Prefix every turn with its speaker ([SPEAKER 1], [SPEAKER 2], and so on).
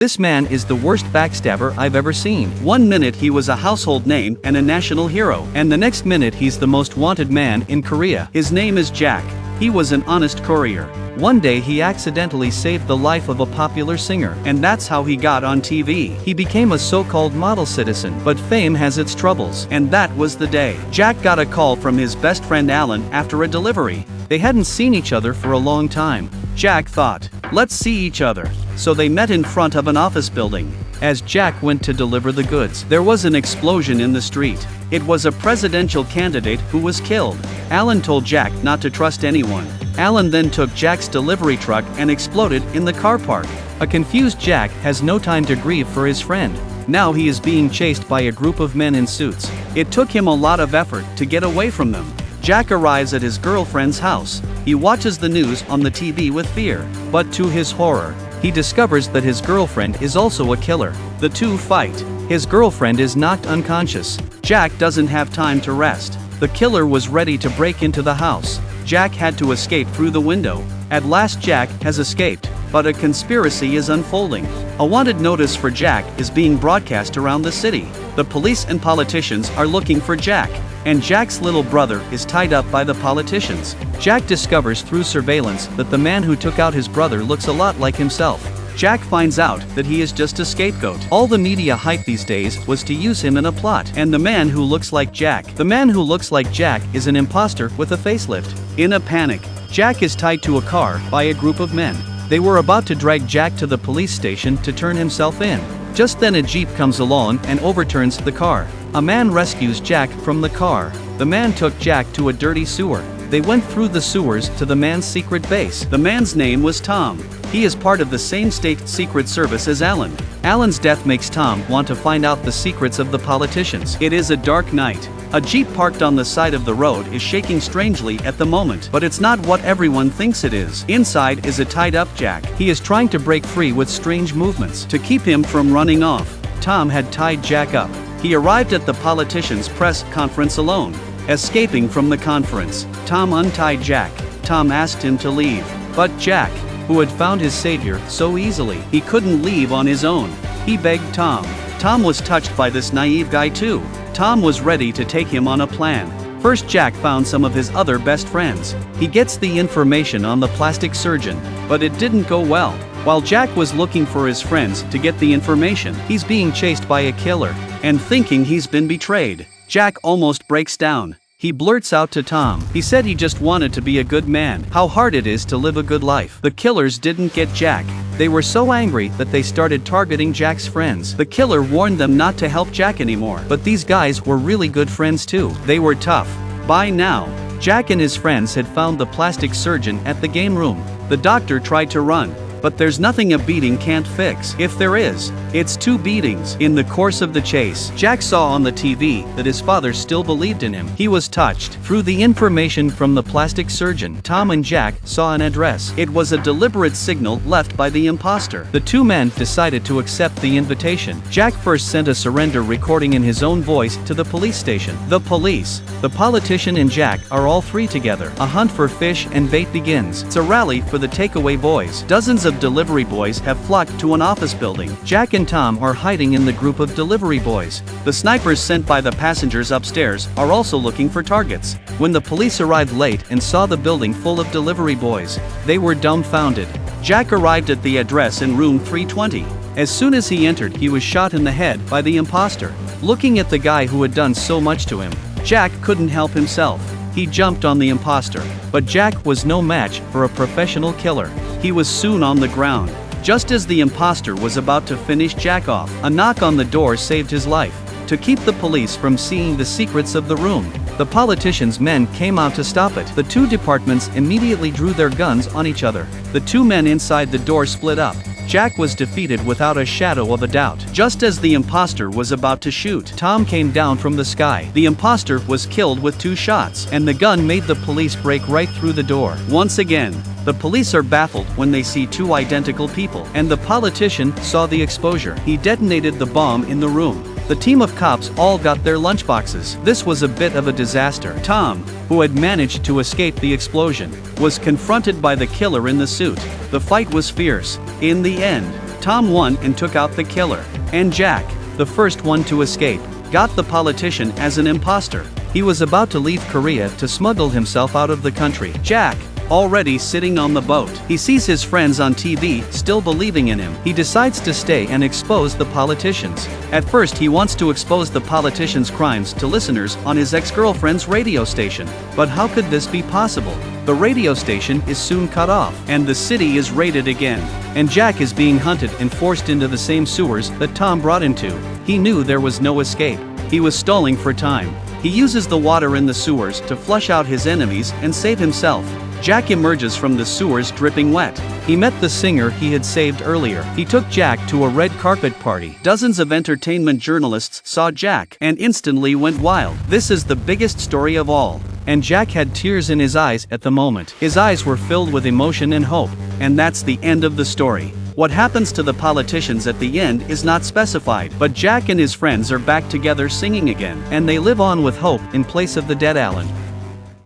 [SPEAKER 1] This man is the worst backstabber I've ever seen. One minute he was a household name and a national hero, and the next minute he's the most wanted man in Korea. His name is Jack. He was an honest courier. One day he accidentally saved the life of a popular singer, and that's how he got on TV. He became a so-called model citizen, but fame has its troubles, and that was the day. Jack got a call from his best friend Alan after a delivery. They hadn't seen each other for a long time. Jack thought, let's see each other. So they met in front of an office building. As Jack went to deliver the goods, there was an explosion in the street. It was a presidential candidate who was killed. Alan told Jack not to trust anyone. Alan then took Jack's delivery truck and exploded in the car park. A confused Jack has no time to grieve for his friend. Now he is being chased by a group of men in suits. It took him a lot of effort to get away from them. Jack arrives at his girlfriend's house. He watches the news on the TV with fear, but to his horror, he discovers that his girlfriend is also a killer. The two fight. His girlfriend is knocked unconscious. Jack doesn't have time to rest. The killer was ready to break into the house. Jack had to escape through the window. At last Jack has escaped, but a conspiracy is unfolding. A wanted notice for Jack is being broadcast around the city. The police and politicians are looking for Jack, and Jack's little brother is tied up by the politicians. Jack discovers through surveillance that the man who took out his brother looks a lot like himself. Jack finds out that he is just a scapegoat. All the media hype these days was to use him in a plot. And the man who looks like Jack. The man who looks like Jack is an imposter with a facelift. In a panic, Jack is tied to a car by a group of men. They were about to drag Jack to the police station to turn himself in. Just then a jeep comes along and overturns the car. A man rescues Jack from the car. The man took Jack to a dirty sewer. They went through the sewers to the man's secret base. The man's name was Tom. He is part of the same state secret service as Alan. Alan's death makes Tom want to find out the secrets of the politicians. It is a dark night. A jeep parked on the side of the road is shaking strangely at the moment, but it's not what everyone thinks it is. Inside is a tied-up Jack. He is trying to break free with strange movements to keep him from running off. Tom had tied Jack up. He arrived at the politicians' press conference alone. Escaping from the conference, Tom untied Jack. Tom asked him to leave, but Jack, who had found his savior so easily, he couldn't leave on his own. He begged Tom. Tom was touched by this naive guy too. Tom was ready to take him on a plan. First Jack found some of his other best friends. He gets the information on the plastic surgeon, but it didn't go well. While Jack was looking for his friends to get the information, he's being chased by a killer, and thinking he's been betrayed, Jack almost breaks down. He blurts out to Tom. He said he just wanted to be a good man. How hard it is to live a good life. The killers didn't get Jack. They were so angry that they started targeting Jack's friends. The killer warned them not to help Jack anymore. But these guys were really good friends too. They were tough. By now, Jack and his friends had found the plastic surgeon at the game room. The doctor tried to run, but there's nothing a beating can't fix. If there is, it's 2 beatings. In the course of the chase, Jack saw on the TV that his father still believed in him. He was touched. Through the information from the plastic surgeon, Tom and Jack saw an address. It was a deliberate signal left by the imposter. The 2 men decided to accept the invitation. Jack first sent a surrender recording in his own voice to the police station. The police, the politician and Jack are all 3 together. A hunt for fish and bait begins. It's a rally for the takeaway boys. Dozens of delivery boys have flocked to an office building. Jack and Tom are hiding in the group of delivery boys. The snipers sent by the passengers upstairs are also looking for targets. When the police arrived late and saw the building full of delivery boys, they were dumbfounded. Jack arrived at the address in room 320. As soon as he entered, he was shot in the head by the imposter. Looking at the guy who had done so much to him, Jack couldn't help himself. He jumped on the imposter, but Jack was no match for a professional killer. He was soon on the ground. Just as the imposter was about to finish Jack off, a knock on the door saved his life. To keep the police from seeing the secrets of the room, the politician's men came out to stop it. The 2 departments immediately drew their guns on each other. The 2 men inside the door split up. Jack was defeated without a shadow of a doubt. Just as the imposter was about to shoot, Tom came down from the sky. The imposter was killed with 2 shots, and the gun made the police break right through the door. Once again, the police are baffled when they see 2 identical people, and the politician saw the exposure. He detonated the bomb in the room. The team of cops all got their lunchboxes. This was a bit of a disaster. Tom, who had managed to escape the explosion, was confronted by the killer in the suit. The fight was fierce. In the end, Tom won and took out the killer. And Jack, the first one to escape, got the politician as an imposter. He was about to leave Korea to smuggle himself out of the country. Jack, already sitting on the boat. He sees his friends on TV, still believing in him. He decides to stay and expose the politicians. At first he wants to expose the politicians' crimes to listeners on his ex-girlfriend's radio station. But how could this be possible? The radio station is soon cut off, and the city is raided again. And Jack is being hunted and forced into the same sewers that Tom brought into. He knew there was no escape. He was stalling for time. He uses the water in the sewers to flush out his enemies and save himself. Jack emerges from the sewers dripping wet. He met the singer he had saved earlier. He took Jack to a red carpet party. Dozens of entertainment journalists saw Jack and instantly went wild. This is the biggest story of all. And Jack had tears in his eyes at the moment. His eyes were filled with emotion and hope. And that's the end of the story. What happens to the politicians at the end is not specified, but Jack and his friends are back together singing again, and they live on with hope in place of the dead Alan.